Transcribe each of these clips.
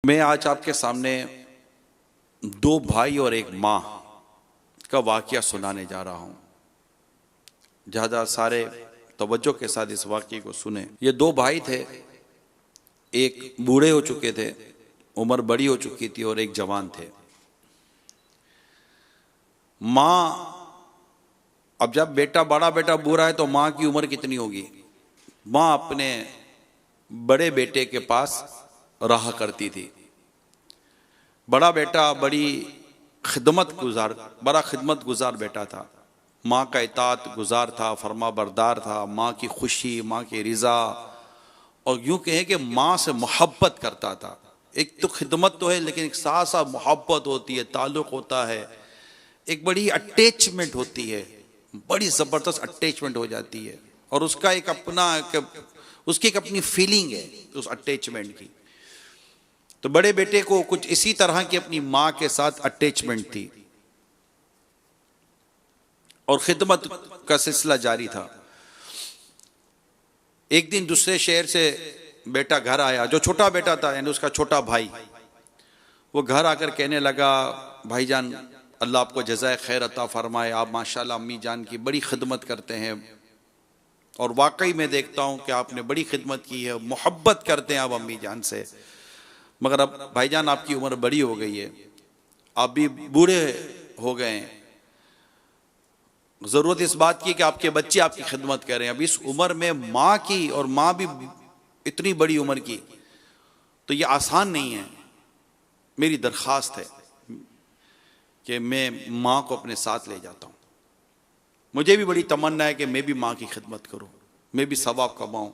मैं आज आपके सामने दो भाई और एक माँ का वाक़या सुनाने जा रहा हूँ। ज़्यादा सारे तवज्जो के साथ इस वाक़ये को सुने। ये दो भाई थे, एक बूढ़े हो चुके थे, उम्र बड़ी हो चुकी थी, और एक जवान थे। माँ, अब जब बड़ा बेटा बूढ़ा है तो माँ की उम्र कितनी होगी? माँ अपने बड़े बेटे के पास रहा करती थी। बड़ा बेटा बड़ा खिदमत गुजार बेटा था। माँ का इताअत गुजार था, फरमा बरदार था, माँ की खुशी, माँ की रिज़ा, और यूँ कहें कि माँ से मोहब्बत करता था। एक तो खिदमत तो है, लेकिन एक साथ साथ मोहब्बत होती है, ताल्लुक़ होता है, एक बड़ी अटैचमेंट होती है, बड़ी ज़बरदस्त अटैचमेंट हो जाती है, और उसका उसकी एक अपनी फीलिंग है उस अटैचमेंट की। तो बड़े बेटे को कुछ इसी तरह की अपनी माँ के साथ अटैचमेंट थी, और खिदमत का सिलसिला जारी था। एक दिन दूसरे शहर से बेटा घर आया, जो छोटा बेटा था यानी उसका छोटा भाई, वो घर आकर कहने लगा, भाईजान अल्लाह आपको जज़ाए खैर अता फरमाए, आप माशाल्लाह अम्मी जान की बड़ी खिदमत करते हैं, और वाकई में देखता हूँ कि आपने बड़ी खिदमत की है, मोहब्बत करते हैं आप अम्मी जान से, मगर अब भाईजान आपकी उम्र बड़ी हो गई है, आप भी बूढ़े हो गए हैं, ज़रूरत इस बात की कि आपके बच्चे आपकी खिदमत करें। अब इस उम्र में माँ की, और माँ भी इतनी बड़ी उम्र की, तो ये आसान नहीं है। मेरी दरख्वास्त है कि मैं माँ को अपने साथ ले जाता हूँ। मुझे भी बड़ी तमन्ना है कि मैं भी माँ की खिदमत करूँ, मैं भी सवाब कमाऊँ,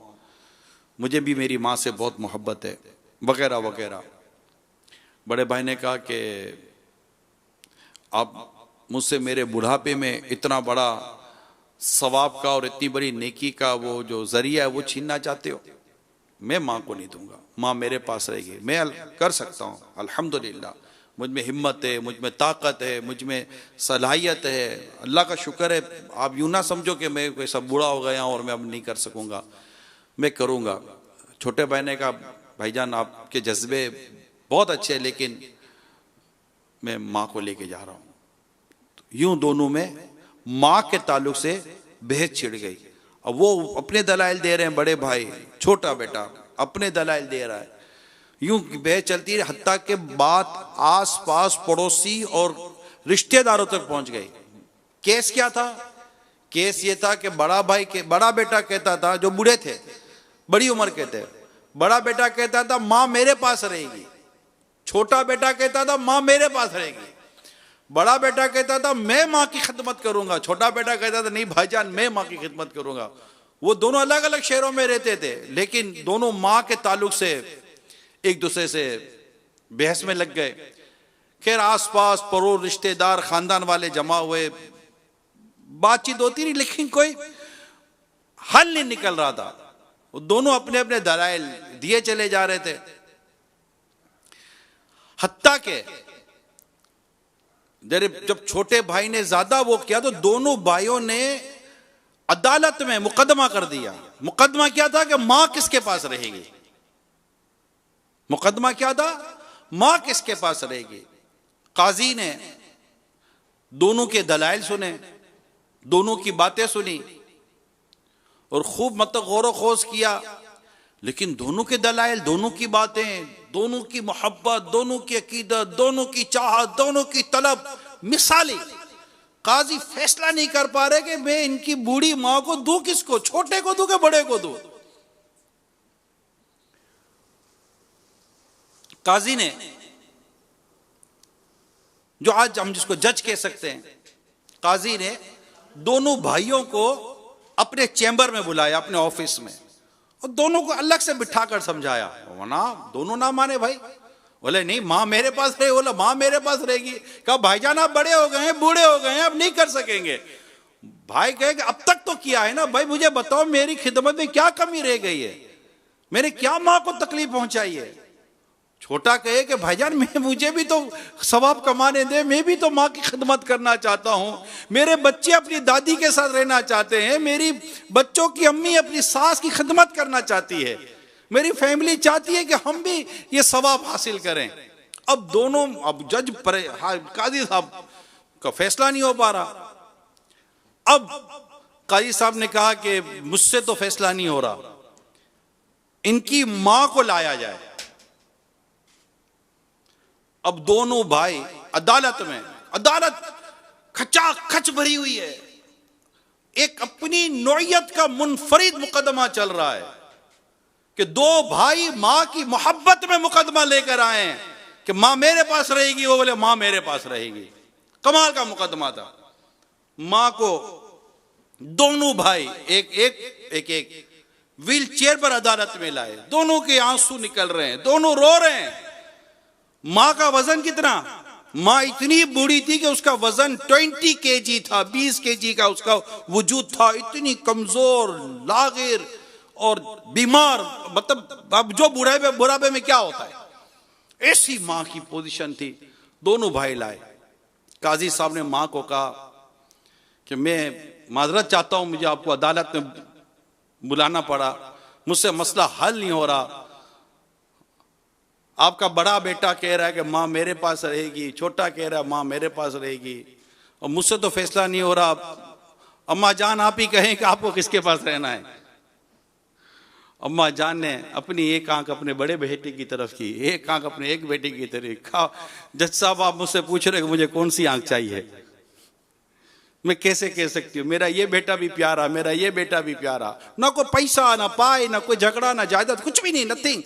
मुझे भी मेरी माँ से बहुत मोहब्बत है, वगैरह वगैरह। बड़े भाई ने कहा कि आप मुझसे मेरे बुढ़ापे में इतना बड़ा सवाब का और इतनी बड़ी नेकी का वो जो जरिया है वो छीनना चाहते हो? मैं माँ को नहीं दूंगा, माँ मेरे पास रहेगी, मैं कर सकता हूँ, अल्हम्दुलिल्लाह मुझ में हिम्मत है, मुझ में ताकत है, मुझ में सलाहियत है, अल्लाह का शुक्र है। आप यूँ ना समझो कि मैं कोई सब बूढ़ा हो गया और मैं अब नहीं कर सकूँगा, मैं करूँगा। छोटे भाई ने कहा, भाईजान आपके जज्बे बहुत अच्छे हैं, लेकिन मैं माँ को लेके जा रहा हूँ। यूं दोनों में माँ के ताल्लुक से बहस छिड़ गई। अब वो अपने दलाइल दे रहे हैं, बड़े भाई, छोटा बेटा अपने दलाइल दे रहा है, यूं बहस चलती है, हत्ता के बात आस पास पड़ोसी और रिश्तेदारों तक पहुंच गई। केस क्या था? केस ये था कि बड़ा बेटा कहता था, जो बूढ़े थे, बड़ी उम्र के थे, बड़ा बेटा कहता था माँ मेरे पास रहेगी, छोटा बेटा कहता था माँ मेरे पास रहेगी। बड़ा बेटा कहता था मैं माँ की खिदमत करूंगा, छोटा बेटा कहता था नहीं भाईजान मैं माँ की खिदमत करूंगा। वो दोनों अलग अलग शहरों में रहते थे, लेकिन दोनों माँ के ताल्लुक से एक दूसरे से बहस में लग गए। खैर आसपास पड़ोस, रिश्तेदार, खानदान वाले जमा हुए, बातचीत होती रही, लेकिन कोई हल नहीं निकल रहा था। वो दोनों अपने अपने दलाइल दिए चले जा रहे थे। हत्ता के जब छोटे भाई ने ज्यादा वो किया तो दोनों भाइयों ने अदालत में मुकदमा कर दिया। मुकदमा क्या था कि मां किसके पास रहेगी? मुकदमा क्या था? मां किसके पास रहेगी? काजी ने दोनों के दलाइल सुने, दोनों की बातें सुनी, और खूब गौर खोज किया, लेकिन दोनों के दलाइल, दोनों की बातें, दोनों की मोहब्बत, दोनों की अकीदत, दोनों की चाहत, दोनों की तलब मिसाली। काजी फैसला नहीं कर पा रहे कि मैं इनकी बूढ़ी माँ को दूं किसको, छोटे को दूं कि बड़े को दूं। काजी ने, जो आज हम जिसको जज कह सकते हैं, काजी ने दोनों भाइयों को अपने चैम्बर में बुलाया, अपने ऑफिस में, और दोनों को अलग से बिठाकर समझाया। वरना दोनों ना माने भाई, बोले नहीं माँ मेरे पास रहे, बोला माँ मेरे पास रहेगी। कहा भाईजान आप बड़े हो गए हैं, बूढ़े हो गए हैं, अब नहीं कर सकेंगे। भाई कहे कि अब तक तो किया है ना भाई, मुझे बताओ मेरी खिदमत में क्या कमी रह गई है, मैंने क्या माँ को तकलीफ पहुंचाई है? छोटा कहे कि भाईजान मुझे भी तो सवाब कमाने दे, मैं भी तो माँ की खिदमत करना चाहता हूँ, मेरे बच्चे अपनी दादी के साथ रहना चाहते हैं, मेरी बच्चों की अम्मी अपनी सास की खिदमत करना चाहती है। मेरी फैमिली चाहती है कि हम भी ये सवाब हासिल करें। अब दोनों, अब जज पर काजी साहब का फैसला नहीं हो पा रहा। अब काजी साहब ने कहा कि मुझसे तो फैसला नहीं हो रहा, इनकी मां को लाया जाए। अब दोनों भाई अदालत में, अदालत खचाखच भरी हुई है, एक अपनी नौइयत का मुनफरिद मुकदमा चल रहा है कि दो भाई मां की मोहब्बत में मुकदमा लेकर आए हैं कि मां मेरे पास रहेगी, वो बोले मां मेरे पास रहेगी। कमाल का मुकदमा था। मां को दोनों भाई एक एक एक एक व्हील चेयर पर अदालत में लाए, दोनों के आंसू निकल रहे हैं, दोनों रो रहे हैं। मां का वजन कितना? मां इतनी बूढ़ी थी कि उसका वजन 20 kg था, 20 kg का उसका वजूद था, इतनी कमजोर, लागिर और बीमार। मतलब अब जो बुढ़ापे में क्या होता है, ऐसी मां की पोजीशन थी। दोनों भाई लाए। काजी साहब ने मां को कहा कि मैं माजरत चाहता हूं, मुझे आपको अदालत में बुलाना पड़ा, मुझसे मसला हल नहीं हो रहा। आपका बड़ा बेटा कह रहा है कि मां मेरे पास रहेगी, छोटा कह रहा है मां मेरे पास रहेगी, और मुझसे तो फैसला नहीं हो रहा। अम्मा जान आप ही कहें कि आपको किसके पास रहना है। अम्मा जान ने अपनी एक आंख अपने बड़े बेटे की तरफ की, एक आंख अपने एक बेटे की तरफ। जज साहब आप मुझसे पूछ रहे कि मुझे कौन सी आंख चाहिए, मैं कैसे कह सकती हूँ? मेरा ये बेटा भी प्यारा, मेरा ये बेटा भी प्यारा, ना कोई पैसा ना पाए, ना कोई झगड़ा, ना जायदाद, कुछ भी नहीं, नथिंग।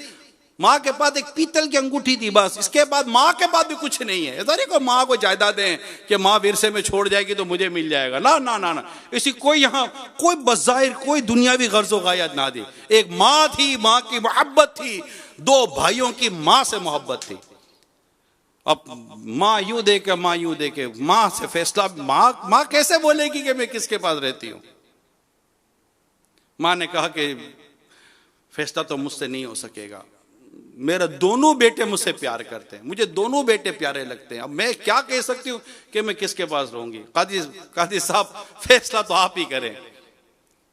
माँ के पास एक पीतल की अंगूठी थी बस, इसके बाद माँ के पास भी कुछ नहीं है। ऐसा नहीं को माँ को जायदादें कि माँ विरसे में छोड़ जाएगी तो मुझे मिल जाएगा, ना ना ना ना, इसी कोई यहाँ कोई बज़ाहिर कोई दुनियावी गर्ज़ो गायत ना दी। एक माँ थी, माँ की मोहब्बत थी, दो भाइयों की माँ से मोहब्बत थी। अब माँ यूं देखे, माँ यूं देखे, माँ से फैसला, माँ कैसे बोलेगी कि मैं किसके पास रहती हूं? माँ ने कहा कि फैसला तो मुझसे नहीं हो सकेगा, मेरा दोनों बेटे मुझसे प्यार करते हैं, मुझे दोनों बेटे प्यारे लगते हैं, अब मैं क्या कह सकती हूँ कि मैं किसके पास रहूंगी? काजी साहब फैसला तो आप ही करें।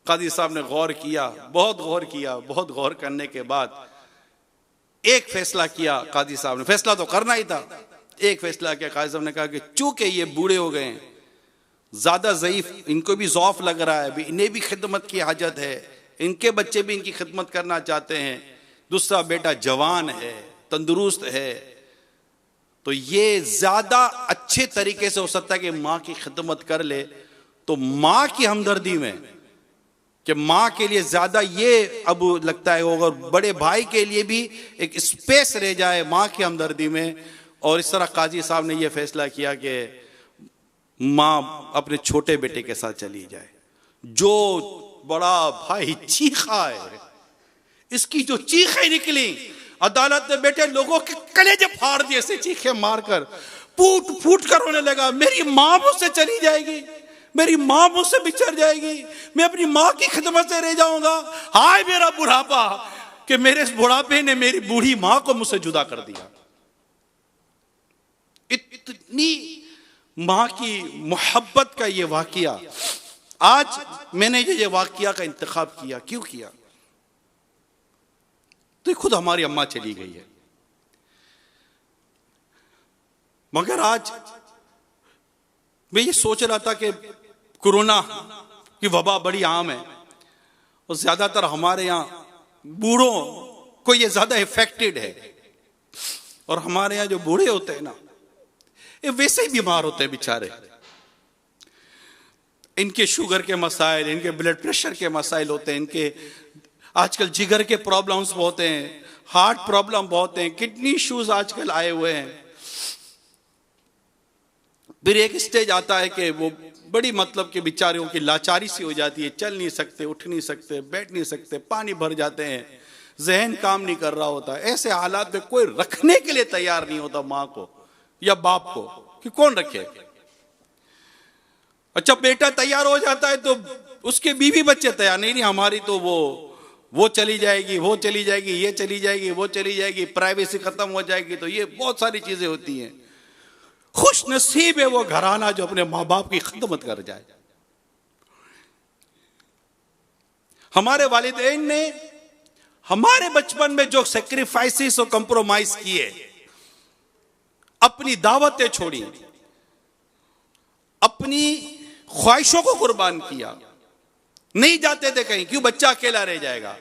काजी साहब ने गौर किया, बहुत गौर किया, बहुत गौर करने के बाद एक फैसला किया। काजी साहब ने फैसला तो करना ही था, एक फैसला किया। काजी साहब ने कहा कि चूंकि ये बूढ़े हो गए हैं, ज्यादा ज़ईफ, इनको भी ज़ौफ लग रहा है, इन्हें भी खिदमत की हाजत है, इनके बच्चे भी इनकी खिदमत करना चाहते हैं, दूसरा बेटा जवान है, तंदुरुस्त है, तो ये ज्यादा अच्छे तरीके से हो सकता है कि माँ की खिदमत कर ले। तो माँ की हमदर्दी में कि माँ के लिए ज्यादा ये अब लगता है, अगर बड़े भाई के लिए भी एक स्पेस रह जाए माँ की हमदर्दी में। और इस तरह काजी साहब ने यह फैसला किया कि माँ अपने छोटे बेटे के साथ चली जाए। जो बड़ा भाई चीखा है, इसकी जो चीखें निकली, अदालत में बैठे लोगों के कलेजे फाड़ दिए, ऐसे चीखें मारकर फूट फूट कर रोने लगा, मेरी माँ मुझसे चली जाएगी, मेरी माँ मुझसे बिछड़ जाएगी, मैं अपनी माँ की खिदमत से रह जाऊंगा। हाय मेरा बुढ़ापा कि मेरे इस बुढ़ापे ने मेरी बूढ़ी माँ को मुझसे जुदा कर दिया। इतनी माँ की मोहब्बत का ये वाकया, आज मैंने ये वाकया का इंतखाब किया, क्यों किया? तो खुद हमारी अम्मा चली गई है, मगर आज मैं ये सोच रहा था कि कोरोना की वबा बड़ी आम है और ज्यादातर हमारे यहाँ बूढ़ों को ये ज्यादा इफेक्टेड है। और हमारे यहाँ जो बूढ़े होते हैं ना, ये वैसे ही बीमार होते हैं बेचारे। इनके शुगर के मसाइल, इनके ब्लड प्रेशर के मसाइल होते हैं, इनके आजकल जिगर के प्रॉब्लम्स बहुत हैं, हार्ट प्रॉब्लम बहुत हैं, किडनी इश्यूज आजकल आए हुए हैं। फिर एक स्टेज आता है कि वो बड़ी मतलब कि बेचारियों की लाचारी सी हो जाती है, चल नहीं सकते, उठ नहीं सकते, बैठ नहीं सकते, पानी भर जाते हैं, जहन काम नहीं कर रहा होता। ऐसे हालात में कोई रखने के लिए तैयार नहीं होता माँ को या बाप को, कि कौन रखे। अच्छा बेटा तैयार हो जाता है तो उसके बीवी बच्चे तैयार नहीं, हमारी तो वो चली जाएगी, वो चली जाएगी, ये चली जाएगी, वो चली जाएगी, प्राइवेसी खत्म हो जाएगी, तो ये बहुत सारी चीजें होती हैं। खुश नसीब है वो घराना जो अपने माँ बाप की खिदमत कर जाए। हमारे वालिदैन ने हमारे बचपन में जो सेक्रीफाइसेस और कंप्रोमाइज किए, अपनी दावतें छोड़ी, अपनी ख्वाहिशों को कुर्बान किया, नहीं जाते थे कहीं, क्यों? बच्चा अकेला रह जाएगा।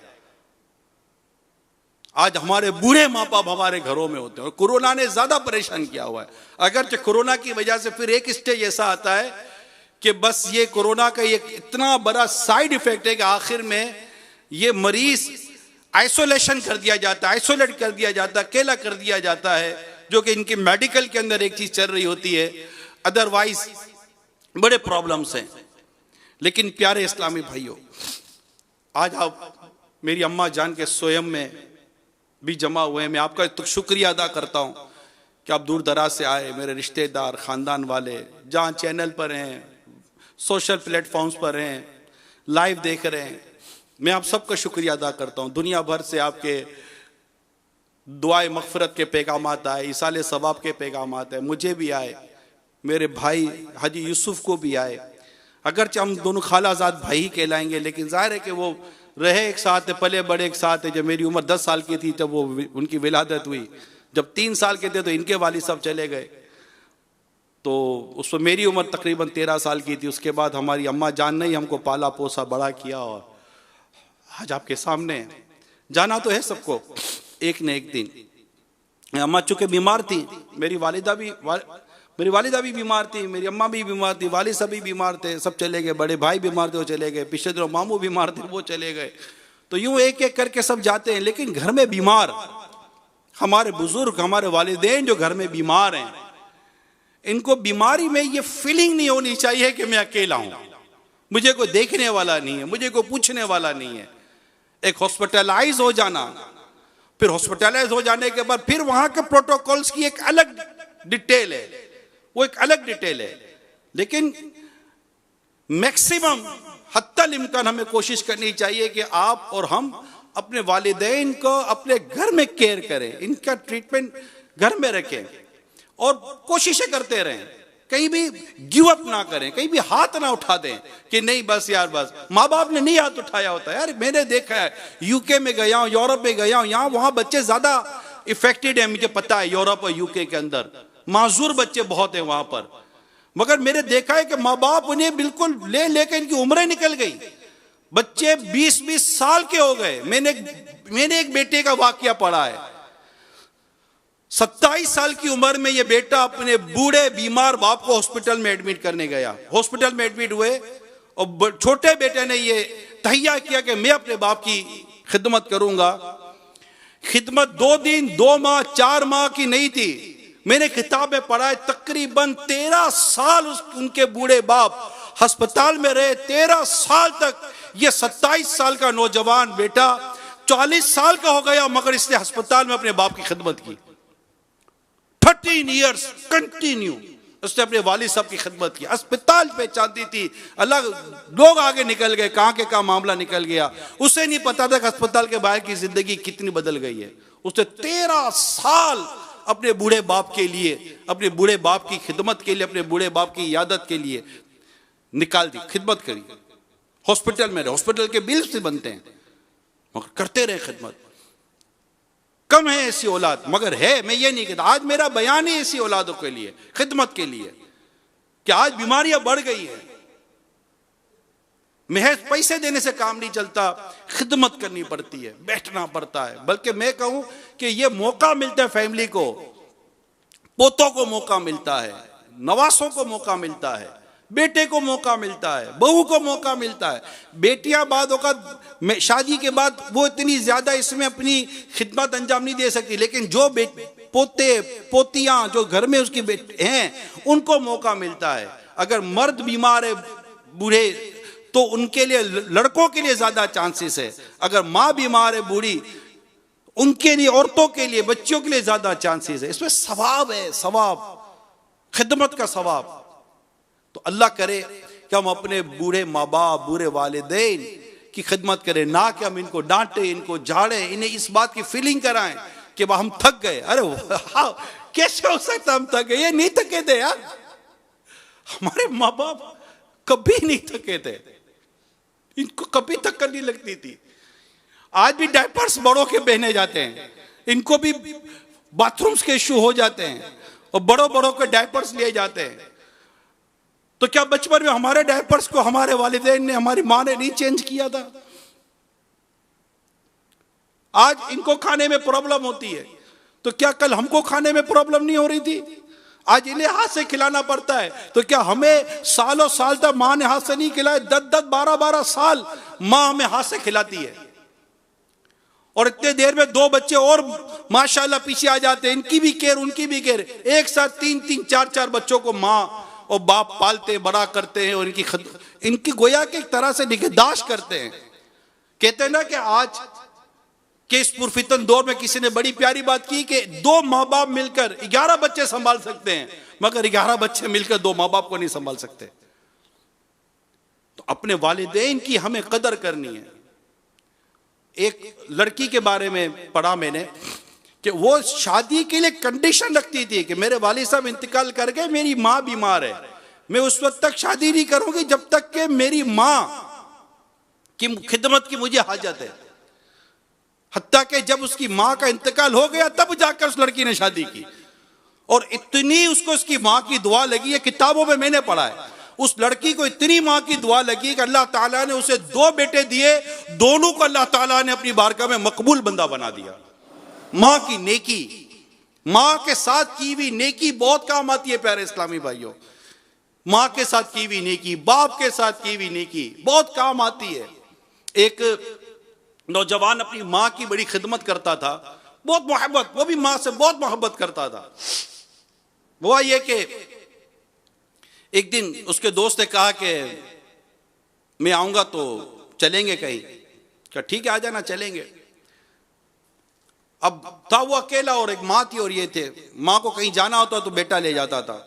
आज हमारे बूढ़े माँ बाप हमारे घरों में होते हैं, और कोरोना ने ज्यादा परेशान किया हुआ है। अगर कोरोना की वजह से फिर एक स्टेज ऐसा आता है कि बस ये कोरोना का एक इतना बड़ा साइड इफेक्ट है कि आखिर में ये मरीज आइसोलेशन कर दिया जाता है, आइसोलेट कर दिया जाता है, अकेला कर दिया जाता है, जो कि इनके मेडिकल के अंदर एक चीज चल रही होती है, अदरवाइज बड़े प्रॉब्लम्स हैं। लेकिन प्यारे इस्लामी भाइयों, आज आप मेरी अम्मा जान के स्वयं में भी जमा हुए हैं। मैं आपका तो शुक्रिया अदा करता हूं कि आप दूर दराज से आए, मेरे रिश्तेदार, खानदान वाले, जहां चैनल पर हैं, सोशल प्लेटफॉर्म्स पर हैं, लाइव देख रहे हैं, मैं आप सबका शुक्रिया अदा करता हूं। दुनिया भर से आपके दुआए मगफरत के पैगाम आए, इसाले सवाब के पैगाम आए, मुझे भी आए, मेरे भाई हाजी यूसुफ को भी आए। अगरचे हम दोनों खालाजाद भाई ही कहलाएंगे, लेकिन जाहिर है कि वो रहे एक साथ, पले बड़े एक साथ है। जब मेरी उम्र 10 साल की थी तब वो उनकी विलादत हुई, जब 3 साल के थे तो इनके वालिद साहब चले गए, तो उस पर मेरी उम्र तकरीबन 13 साल की थी। उसके बाद हमारी अम्मा जान ने ही हमको पाला पोसा बड़ा किया, और आज आपके सामने जाना तो है सबको एक न एक दिन। अम्मा चूंकि बीमार थी, मेरी वालिदा भी बीमार थी, मेरी अम्मा भी बीमार थी, वालिद साहब भी बीमार थे, सब चले गए, बड़े भाई बीमार थे वो चले गए, पिछले दिनों मामू बीमार थे वो चले गए, तो यूं एक एक करके सब जाते हैं। लेकिन घर में बीमार हमारे बुजुर्ग, हमारे वालिदैन जो घर में बीमार हैं, इनको बीमारी में ये फीलिंग नहीं होनी चाहिए कि मैं अकेला हूं, मुझे कोई देखने वाला नहीं है, मुझे कोई पूछने वाला नहीं है। एक हॉस्पिटलाइज हो जाना, फिर हॉस्पिटलाइज हो जाने के बाद फिर वहां के प्रोटोकॉल्स की एक अलग डिटेल है, वो एक अलग डिटेल है। लेकिन मैक्सिमम हत्तल इम्कान हमें कोशिश करनी चाहिए कि आप और हम अपने वालिदैन को अपने घर में केयर करें, इनका ट्रीटमेंट घर में रखें और कोशिशें करते रहें, कहीं भी गिव अप ना करें, कहीं भी हाथ ना उठा दें कि नहीं बस यार बस। माँ बाप ने नहीं हाथ उठाया होता है, यार मैंने देखा है, यूके में गया हूं, यूरोप में गया हूं, यहाँ वहां बच्चे ज्यादा इफेक्टेड है, मुझे पता है, यूरोप और यूके के अंदर माजूर बच्चे बहुत हैं वहां पर, मगर मेरे देखा है कि माँ बाप उन्हें बिल्कुल ले लेकर इनकी उम्रें निकल गई, बच्चे 20-20 साल के हो गए। मैंने एक बेटे का वाकया पढ़ा है, 27 साल की उम्र में ये बेटा अपने बूढ़े बीमार बाप को हॉस्पिटल में एडमिट करने गया, हॉस्पिटल में एडमिट हुए और छोटे बेटे ने ये तहैया किया कि मैं अपने बाप की खिदमत करूंगा। खिदमत 2 दिन 2 माह 4 माह की नहीं थी, मैंने किताब में पढ़ा है तकरीबन 13 साल उनके बूढ़े बाप अस्पताल में रहे। 13 साल तक ये 27 साल का नौजवान बेटा 40 साल का हो गया, मगर इसने अस्पताल में अपने बाप की खिदमत की। 13 ईयर्स कंटिन्यू उसने अपने वालिद साहब की खिदमत की। अस्पताल पे चाहती थी, अलग लोग आगे निकल गए, कहां के कहां मामला निकल गया, उसे नहीं पता था कि अस्पताल के बाहर की जिंदगी कितनी बदल गई है। उसने 13 साल अपने बूढ़े बाप के लिए, अपने बूढ़े बाप की खिदमत के लिए, अपने बूढ़े बाप की इयादत के लिए निकाल दी, खिदमत करी। हॉस्पिटल में रहे, हॉस्पिटल के बिल्स भी बनते हैं, मगर करते रहे खिदमत। कम है ऐसी औलाद, मगर है, मैं ये नहीं कहता। आज मेरा बयान है ऐसी औलादों के लिए, खिदमत के लिए, कि आज बीमारियां बढ़ गई है, महज पैसे देने से काम नहीं चलता, खिदमत करनी पड़ती है, बैठना पड़ता है। बल्कि मैं कहूं कि यह मौका मिलता है फैमिली को, पोतों को मौका मिलता है, नवासों को मौका मिलता है, बेटे को मौका मिलता है, बहू को मौका मिलता है। बेटियां बाद औक़ात शादी के बाद वो इतनी ज्यादा इसमें अपनी खिदमत अंजाम नहीं दे सकती, लेकिन जो पोते पोतियां जो घर में उसकी हैं उनको मौका मिलता है। अगर मर्द बीमार है बूढ़े तो उनके लिए, लड़कों के लिए ज्यादा चांसेस है। अगर माँ बीमार है बूढ़ी, उनके लिए, औरतों के लिए, बच्चियों के लिए ज्यादा चांसेस है। इसमें सवाब है, सवाब, खिदमत का सवाब। तो अल्लाह करे कि हम अपने बूढ़े माँ बाप, बूढ़े वालिदैन की खिदमत करें, ना कि हम इनको डांटे, इनको झाड़े, इन्हें इस बात की फीलिंग कराएं कि हम थक गए। अरे कैसे हो सकता हम थक गए? ये नहीं थके थे यार, हमारे माँ बाप कभी नहीं थके थे, इनको कभी थकन नहीं लगती थी। आज भी डायपर्स बड़ों के पहने जाते हैं, इनको भी बाथरूम्स के इश्यू हो जाते हैं और बड़ों बड़ों के डायपर्स लिए जाते हैं। तो क्या बचपन में हमारे डायपर्स को हमारे वालिदैन ने, हमारी माँ ने नहीं चेंज किया था? आज इनको खाने में प्रॉब्लम होती है, तो क्या कल हमको खाने में प्रॉब्लम नहीं हो रही थी? आज इन्हें हाथ से खिलाना पड़ता है, तो क्या हमें सालों साल तक माँ ने हाथ से नहीं खिलाया? 10-10, 12-12 साल माँ हमें हाथ से खिलाती है, और इतने देर में 2 बच्चे और माशाल्लाह पीछे आ जाते हैं, इनकी भी केयर उनकी भी केयर। एक साथ 3-3, 4-4 बच्चों को माँ और बाप पालते बड़ा करते हैं, और इनकी गोया के एक तरह से निगहदाश्त करते हैं। कहते हैं ना कि आज के इस पुरफितन दौर में किसी ने बड़ी प्यारी बात की कि 2 माँ बाप मिलकर 11 बच्चे संभाल सकते हैं, मगर 11 बच्चे मिलकर 2 माँ बाप को नहीं संभाल सकते। तो अपने वालिदैन की हमें कदर करनी है। एक लड़की के बारे में पढ़ा मैंने कि वो शादी के लिए कंडीशन रखती थी कि मेरे वालिद साहब इंतकाल कर गए, मेरी माँ बीमार है, मैं उस वक्त तक शादी नहीं करूंगी जब तक कि मेरी माँ की खिदमत की मुझे हाजत है। हत्ता कि जब उसकी माँ का इंतकाल हो गया तब जाकर उस लड़की ने शादी की, और इतनी उसको उसकी माँ की दुआ लगी है, किताबों में मैंने पढ़ा है, उस लड़की को इतनी माँ की दुआ लगी कि अल्लाह ताला ने उसे 2 बेटे दिए, दोनों को अल्लाह ताला ने अपनी बारगाह में मकबूल बंदा बना दिया। माँ की नेकी, माँ के साथ की हुई नेकी बहुत काम आती है प्यारे इस्लामी भाइयों। माँ के साथ की हुई नेकी, बाप के साथ की हुई नेकी बहुत काम आती है। एक नौजवान अपनी माँ की बड़ी खिदमत करता था, बहुत मोहब्बत, वो भी माँ से बहुत मोहब्बत करता था। हुआ ये कि एक दिन उसके दोस्त ने कहा कि मैं आऊंगा तो चलेंगे कहीं। कहा ठीक है आ जाना, चलेंगे। अब था वो अकेला और एक माँ थी और ये थे। माँ को कहीं जाना होता तो बेटा ले जाता था,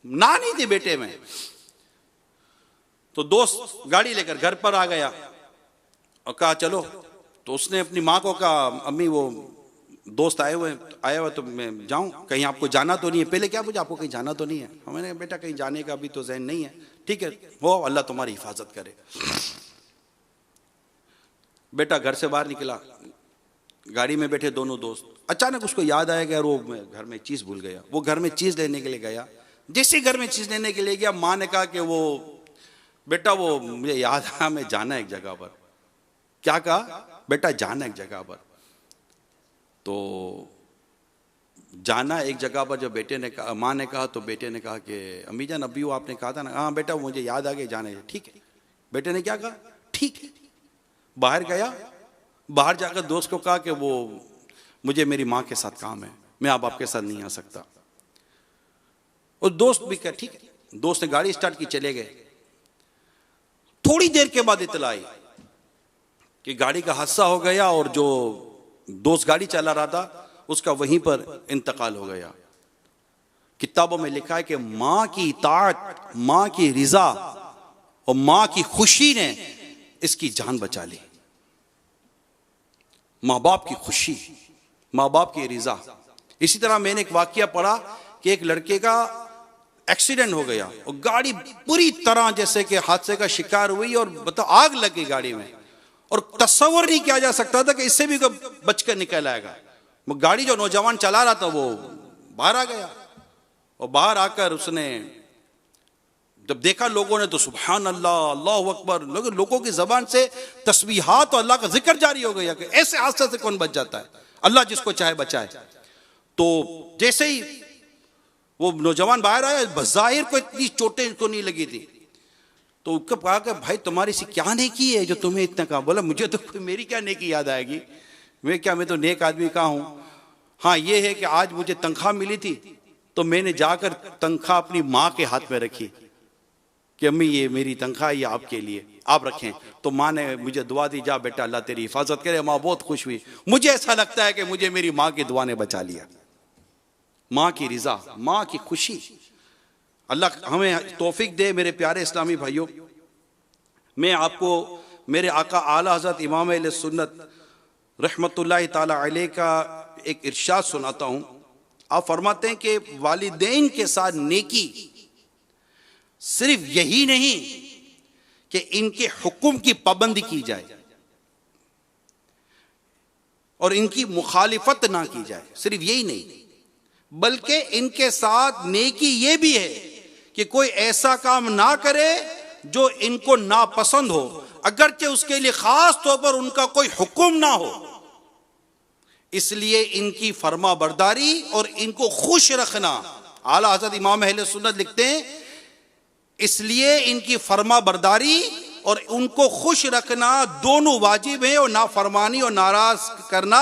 ना नहीं थी बेटे में। तो दोस्त गाड़ी लेकर घर पर आ गया और कहा चलो। तो उसने अपनी माँ को कहा अम्मी वो दोस्त आया हुआ तो मैं जाऊं, कहीं आपको जाना तो नहीं है? पहले क्या पूछा, आपको कहीं जाना तो नहीं है? मैंने बेटा कहीं जाने का अभी तो ज़हन नहीं है। ठीक है, हो अल्लाह तुम्हारी हिफाजत करे। बेटा घर से बाहर निकला, गाड़ी में बैठे दोनों दोस्त। अचानक उसको याद आया कि यार वो मैं घर में चीज़ भूल गया। वो घर में चीज़ लेने के लिए गया। जैसे घर में चीज़ लेने के लिए गया, माँ ने कहा कि वो बेटा वो मुझे याद आया, मैं जाना एक जगह पर। क्या कहा? बेटा जाना एक जगह पर। तो जाना एक जगह पर जब बेटे ने कहा, माँ ने कहा, तो बेटे ने कहा कि अम्मी जान अभी वो आपने कहा था ना? हाँ बेटा मुझे याद आ गया, जाना है। ठीक है। बेटे ने क्या कहा? ठीक है। बाहर गया, बाहर जाकर दोस्त को कहा कि वो मुझे मेरी माँ के साथ काम है, मैं अब आपके साथ नहीं आ सकता। और दोस्त भी कहा ठीक है। दोस्त ने गाड़ी स्टार्ट की, चले गए। थोड़ी देर के बाद इतला आई कि गाड़ी का हादसा हो गया और जो दोस्त गाड़ी चला रहा था उसका वहीं पर इंतकाल हो गया। किताबों में लिखा है कि माँ की इताअत, माँ की रिजा और माँ की खुशी ने इसकी जान बचा ली। माँ बाप की खुशी, माँ बाप की रिजा। इसी तरह मैंने एक वाकया पढ़ा कि एक लड़के का एक्सीडेंट हो गया और गाड़ी पूरी तरह जैसे कि हादसे का शिकार हुई और बताओ आग लग गई गाड़ी में, और तस्वर नहीं किया जा सकता था कि इससे भी बचकर निकल आएगा। वो गाड़ी जो नौजवान चला रहा था वो बाहर आ गया, और बाहर आकर उसने जब देखा लोगों ने तो सुभान अल्लाह, अल्लाह अकबर, लोगों की जबान से तस्बीहात और अल्लाह का जिक्र जारी हो गया कि ऐसे हादसे से कौन बच जाता है? अल्लाह जिसको चाहे बचाए। तो जैसे ही वो नौजवान बाहर आया, बज़ाहिर को इतनी चोटें को नहीं लगी थी, तो उसको कहा कि भाई तुम्हारी सी क्या नेकी है जो तुम्हें इतना कहा? बोला मुझे तो मेरी क्या नेकी याद आएगी, मैं तो नेक आदमी का हूँ। हाँ ये है कि आज मुझे तनख्वाह मिली थी तो मैंने जाकर तनख्वाह अपनी माँ के हाथ में रखी कि अम्मी ये मेरी तनख्वाह ये आपके लिए, आप रखें। तो माँ ने मुझे दुआ दी, जा बेटा अल्लाह तेरी हिफाजत करे। माँ बहुत खुश हुई। मुझे ऐसा लगता है कि मुझे मेरी माँ की दुआ ने बचा लिया। माँ की रिजा, माँ की खुशी। अल्लाह हमें तौफीक दे। मेरे प्यारे इस्लामी भाइयों, मैं आपको मेरे आका आला हज़रत इमाम अहले सुन्नत रहमतुल्लाहि ताला अलैह का एक इरशाद सुनाता हूँ। आप फरमाते हैं कि वालिदैन के साथ नेकी सिर्फ यही नहीं कि इनके हुक्म की पाबंदी की जाए, और इनकी मुखालिफत ना की जाए। सिर्फ यही नहीं, बल्कि इनके साथ नेकी ये भी है कि कोई ऐसा काम ना करे जो इनको नापसंद हो, अगरचे उसके लिए खास तौर पर उनका कोई हुक्म ना हो। इसलिए इनकी फर्मा बरदारी और इनको खुश रखना, आला हज़रत इमाम अहले सुन्नत लिखते हैं, इसलिए इनकी फर्मा बरदारी और उनको खुश रखना दोनों वाजिब है, और नाफरमानी और नाराज करना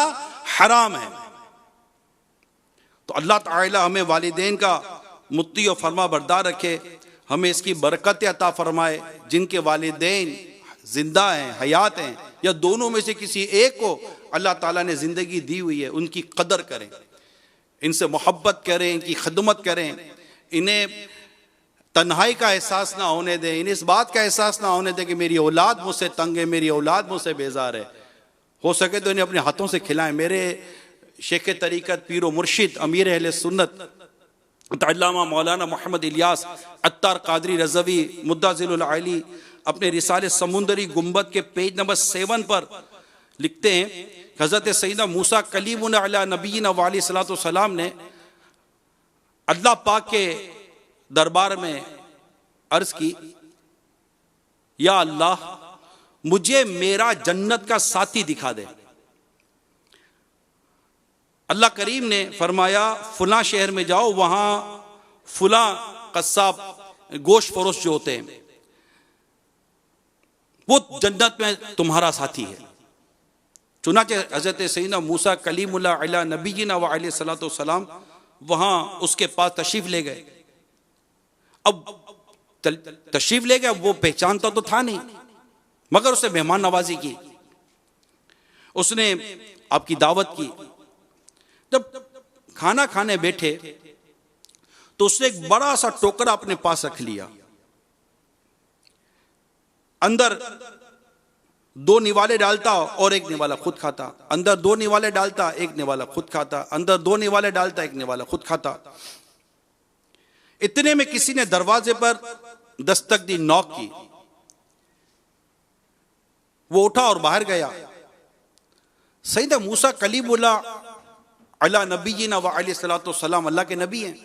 हराम है। तो अल्लाह ताला हमें वालिदैन का मुत्ती और फर्मा बरदार रखे, हमें इसकी बरकत अता फरमाए। जिनके वालिदैन जिंदा हैं, हयात हैं, या दोनों में से किसी एक को अल्लाह ताला ने जिंदगी दी हुई है, उनकी कदर करें, इनसे मोहब्बत करें, इनकी खिदमत करें, इन्हें तन्हाई का एहसास ना होने दें, इन्हें इस बात का एहसास ना होने दें कि मेरी औलाद मुझसे तंग है, मेरी औलाद मुझसे बेजार है। हो सके तो इन्हें अपने हाथों से खिलाएं। मेरे शेख तरीक़त पीर व मुर्शिद अमीर अहले सुन्नत अल्लामा मौलाना मोहम्मद इलियास अत्तार कादरी रज़वी मुद्दाज़िलुल आली अपने रिसाले समुंदरी गुंबद के पेज नंबर 7 पर लिखते हैं, हज़रत सैयदना मूसा कलीमुना अला नबीना व अलैहि सलातो सलाम ने अल्लाह पाक के दरबार में अर्ज की, या अल्लाह मुझे मेरा जन्नत का साथी दिखा दे। अल्लाह करीम ने फरमाया, फुला शहर में जाओ, वहां फुला कस्साब गोश्त फरोश जो होते हैं वो जन्नत में तुम्हारा साथी है। चुनाचे हजरत सैयदना मूसा कलीमुल्लाह अला नबीना व अलैहि सलातो सलाम वहां उसके पास तशरीफ ले गए। अब तशरीफ ले गए, वो पहचानता तो था नहीं, मगर उसने मेहमान नवाजी की, उसने आपकी दावत की। जब खाना खाने बैठे तो उसने एक बड़ा सा टोकरा अपने पास रख लिया, अंदर 2 निवाले डालता और एक निवाला खुद खाता, अंदर 2 निवाले डालता, एक निवाला खुद खाता, अंदर 2 निवाले डालता, एक निवाला खुद खाता। इतने में किसी ने दरवाजे पर दस्तक दी, नॉक की। वो उठा और बाहर गया। सैयदना मूसा कलीमुल्लाह अला नबीना व अलैहि सलातो सलाम अल्लाह के नबी हैं।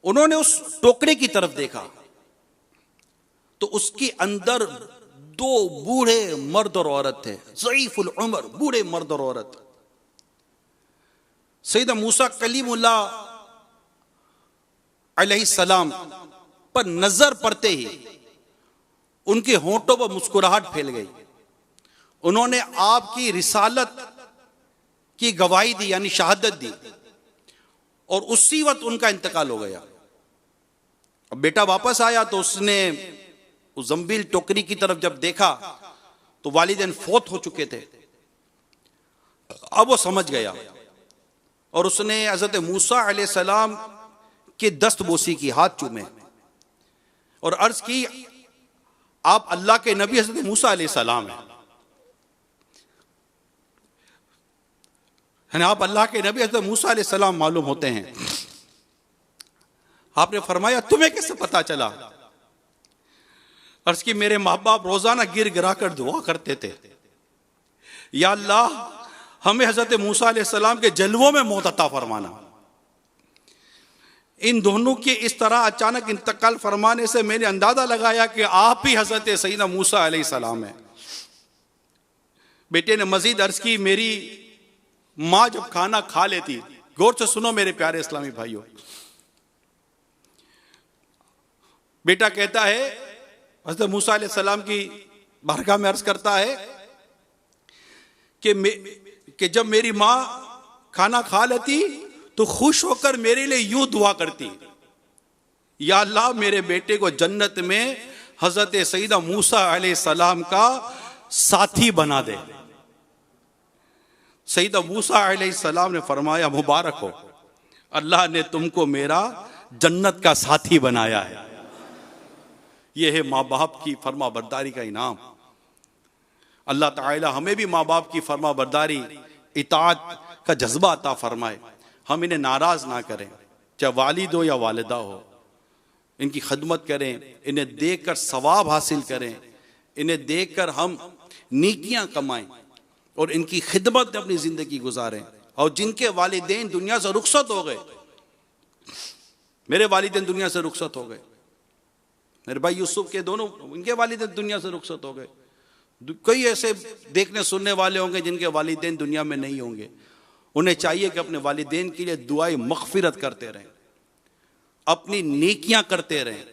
उन्होंने उस टोकरे की तरफ देखा तो उसके अंदर 2 बूढ़े मर्द और औरत थे, ज़ईफुल उम्र, बूढ़े मर्द और औरत। सैयदना मूसा कलीमुल्लाह अलैहि सलाम पर नजर पड़ते ही उनके होंठों पर मुस्कुराहट फैल गई। उन्होंने आपकी रिसालत की गवाही दी, यानी शहादत दी, और उसी वक्त उनका इंतकाल हो गया। अब बेटा वापस आया तो उसने उस जंबील टोकरी की तरफ जब देखा तो वालिदैन फौत हो चुके थे। अब वो समझ गया और उसने हज़रत मूसा अलैहिस्सलाम के दस्त बोसी की, हाथ चूमे और अर्ज की, आप अल्लाह के नबी हज़रत मूसा अलैहिस्सलाम हैं, आप अल्लाह के नबी हज़रत मूसा अलैहिस्सलाम मालूम होते हैं। आपने फरमाया, तुम्हें कैसे पता चला? अर्ज की, मेरे माँ बाप रोजाना गिर गिरा कर दुआ करते थे, या अल्लाह हमें हज़रत मूसा अलैहिस्सलाम के जलवों में मौत अता फरमाना। इन दोनों के इस तरह अचानक इंतकाल फरमाने से मैंने अंदाजा लगाया कि आप ही हज़रत सैयदना मूसा अलैहिस्सलाम हैं। बेटे ने मजीद अर्ज की, मेरी माँ जब खाना खा लेती, गौर से सुनो मेरे प्यारे इस्लामी भाइयों, बेटा कहता है, हज़रत मूसा अलैहिस्सलाम की बारगाह में अर्ज करता है कि जब मेरी माँ खाना खा लेती तो खुश होकर मेरे लिए यूं दुआ करती, या अल्लाह मेरे बेटे को जन्नत में हज़रत सैयदना मूसा अलैहिस्सलाम का साथी बना दे। सैयदना मूसा अलैहिस्सलाम ने फरमाया, मुबारक हो, अल्लाह ने तुमको मेरा जन्नत का साथी बनाया है। यह है माँ बाप की फर्मा बरदारी का इनाम। अल्लाह ताला हमें भी माँ बाप की फर्मा बरदारी, इताअत का जज्बा अता फरमाए। हम इन्हें नाराज ना करें, चाहे वालिद हो या वालिदा हो, इनकी खदमत करें, इन्हें देखकर सवाब हासिल करें, इन्हें देखकर हम नीकियां कमाएं। और इनकी खिदमत में अपनी ज़िंदगी गुजारें। और जिनके वालिदैन दुनिया से रुखसत हो गए, मेरे वालिदैन दुनिया से रुखसत हो गए, मेरे भाई यूसुफ के दोनों, इनके वालिदैन दुनिया से रुखसत हो गए। कई ऐसे देखने सुनने वाले होंगे जिनके वालिदैन दुनिया में नहीं होंगे। उन्हें चाहिए कि अपने वालिदैन के लिए दुआए मग़फ़िरत करते रहें, अपनी नेकियां करते रहें,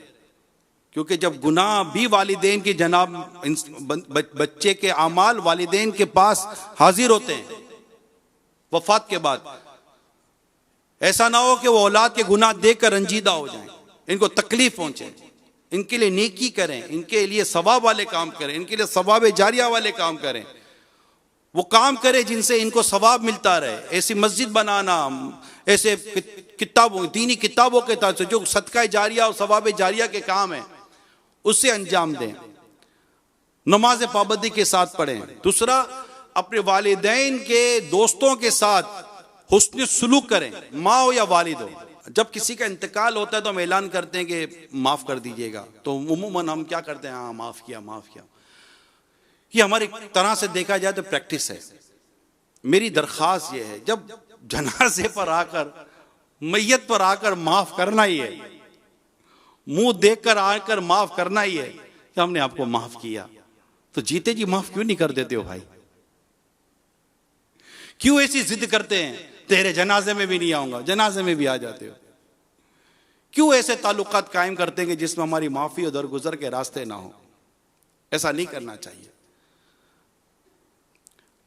क्योंकि जब गुनाह भी वालिदैन की जनाब बच्चे के आमाल वालिदैन के पास हाजिर होते हैं वफात के बाद, ऐसा ना हो कि वो औलाद के गुनाह देखकर रंजीदा हो जाएं, इनको तकलीफ पहुंचे। इनके लिए नेकी करें, इनके लिए सवाब वाले काम करें, इनके लिए सवाब जारिया वाले काम करें। वो काम करें जिनसे इनको सवाब मिलता रहे। ऐसी मस्जिद बनाना, ऐसे किताबों, दीनी किताबों के तहत जो सदका जारिया और सवाब जारिया के काम है उससे अंजाम दें। नमाज पाबंदी के साथ पढ़ें। दूसरा, अपने वालिदैन के दोस्तों के साथ हुस्न सुलूक करें, माँ हो या वालिद हो। जब किसी का इंतकाल होता है तो हम ऐलान करते हैं कि माफ़ कर दीजिएगा, तो उमूमन हम क्या करते हैं, हाँ माफ़ किया माफ़ किया। ये हमारी तरह से देखा जाए तो प्रैक्टिस है। मेरी दरख्वास्त ये है, जब जनाजे पर आकर, मैयत पर आकर माफ़ करना ही है, मुंह देखकर आकर माफ़ करना ही है कि हमने आपको माफ़ किया, तो जीते जी माफ़ क्यों नहीं कर देते हो भाई? क्यों ऐसी जिद करते हैं, तेरे जनाजे में भी नहीं आऊंगा, जनाजे में भी आ जाते हो? क्यों ऐसे ताल्लुकात कायम करते हैं कि जिसमें हमारी माफ़ी और दरगुजर के रास्ते ना हो? ऐसा नहीं करना चाहिए।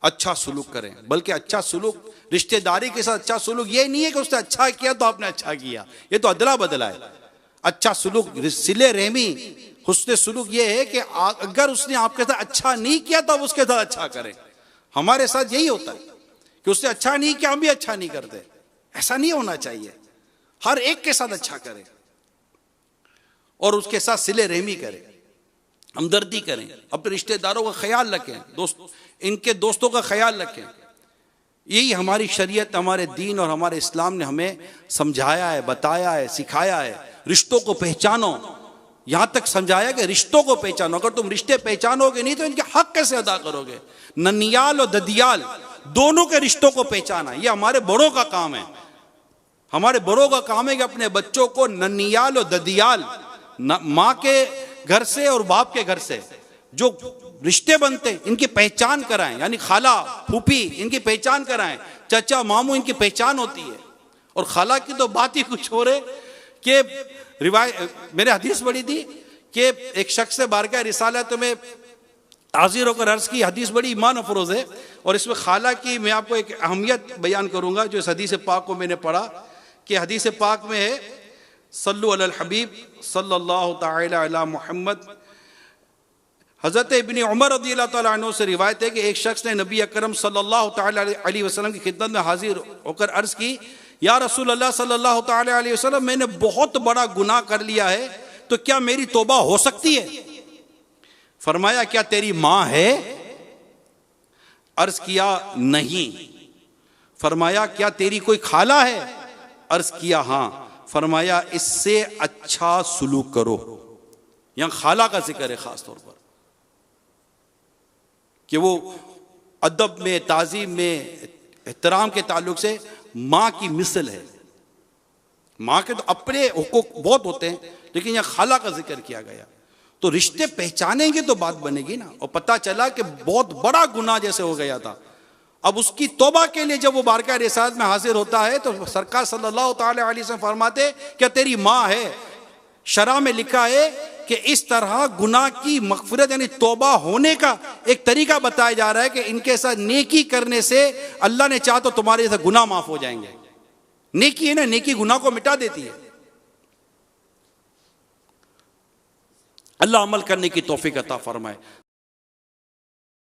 अच्छा सुलूक करें, बल्कि अच्छा सुलूक रिश्तेदारी के साथ अच्छा सुलूक ये नहीं है कि उसने अच्छा किया तो आपने अच्छा किया, ये तो अदला बदला है। अच्छा सुलूक, सिले रहमी, हुस्न सुलूक ये है कि अगर उसने आपके साथ अच्छा नहीं किया तो आप उसके साथ अच्छा करें। हमारे साथ यही होता है कि उसने अच्छा नहीं किया, हम भी अच्छा नहीं करते। ऐसा नहीं होना चाहिए। हर एक के साथ अच्छा करें और उसके साथ सिले रहमी करें, हमदर्दी करें, अपने रिश्तेदारों का ख्याल रखें, इनके दोस्तों का ख्याल रखें। यही हमारी शरीयत, हमारे दीन और हमारे इस्लाम ने हमें समझाया है, बताया है, सिखाया है। रिश्तों को पहचानो, यहां तक समझाया कि रिश्तों को पहचानो। अगर तुम रिश्ते पहचानोगे नहीं तो इनके हक कैसे अदा करोगे? ननियाल और ददियाल दोनों के रिश्तों को पहचाना ये हमारे बड़ों का काम है। हमारे बड़ों का काम है कि अपने बच्चों को ननियाल और ददियाल, माँ के घर से और बाप के घर से जो रिश्ते बनते इनकी पहचान कराएं, यानी खाला फूफी इनकी पहचान कराएं, चाचा मामू इनकी पहचान होती है। और खाला की तो बात ही कुछ हो रहे कि मेरे हदीस पढ़ी थी कि एक शख्स से बारगाह रिसालत में हाजिर होकर अर्ज की, हदीस बड़ी ईमान अफरोज है और इसमें खाला की मैं आपको एक अहमियत बयान करूंगा जो इस हदीस पाक को मैंने पढ़ा कि हदीस पाक में है, सल्लु अलल हबीब सल्लल्लाहु तआला अला मुहम्मद। हज़रत इब्न उमर रज़ियल्लाहु तआला अन्हु से रिवायत है कि एक शख्स ने नबी अकरम सल्लल्लाहु तआला अलैहि वसल्लम की खिदमत में हाजिर होकर अर्ज की, या रसूल अल्लाह सल्लल्लाहु तआला अलैहि वसल्लम, मैंने बहुत बड़ा गुनाह कर लिया है, तो क्या मेरी तौबा हो सकती है? फरमाया, क्या तेरी माँ है? अर्ज किया, नहीं। फरमाया, क्या तेरी कोई खाला है? अर्ज किया, हाँ। फरमाया, इससे अच्छा सुलूक करो। यहां खाला का जिक्र है खास तौर पर कि वो अदब में, ताजीम में, एहतराम के ताल्लुक से माँ की मिसल है। माँ के तो अपने हुकूक बहुत होते हैं, लेकिन यहां खाला का जिक्र किया गया। तो रिश्ते पहचानेंगे तो बात बनेगी ना। और पता चला कि बहुत बड़ा गुनाह जैसे हो गया था, अब उसकी तौबा के लिए जब वो बारगाह रिसालत में हाजिर होता है तो सरकार सल्लल्लाहु तआला अलैहि वसल्लम फरमाते, क्या तेरी माँ है? शरा में लिखा है कि इस तरह गुनाह की मग़फ़िरत यानी तौबा होने का एक तरीका बताया जा रहा है कि इनके साथ नेकी करने से अल्लाह ने चाहा तो तुम्हारे साथ गुनाह माफ हो जाएंगे। नेकी है ना, नेकी गुनाह को मिटा देती है। अल्लाह अमल करने की तौफीक अता फरमाए।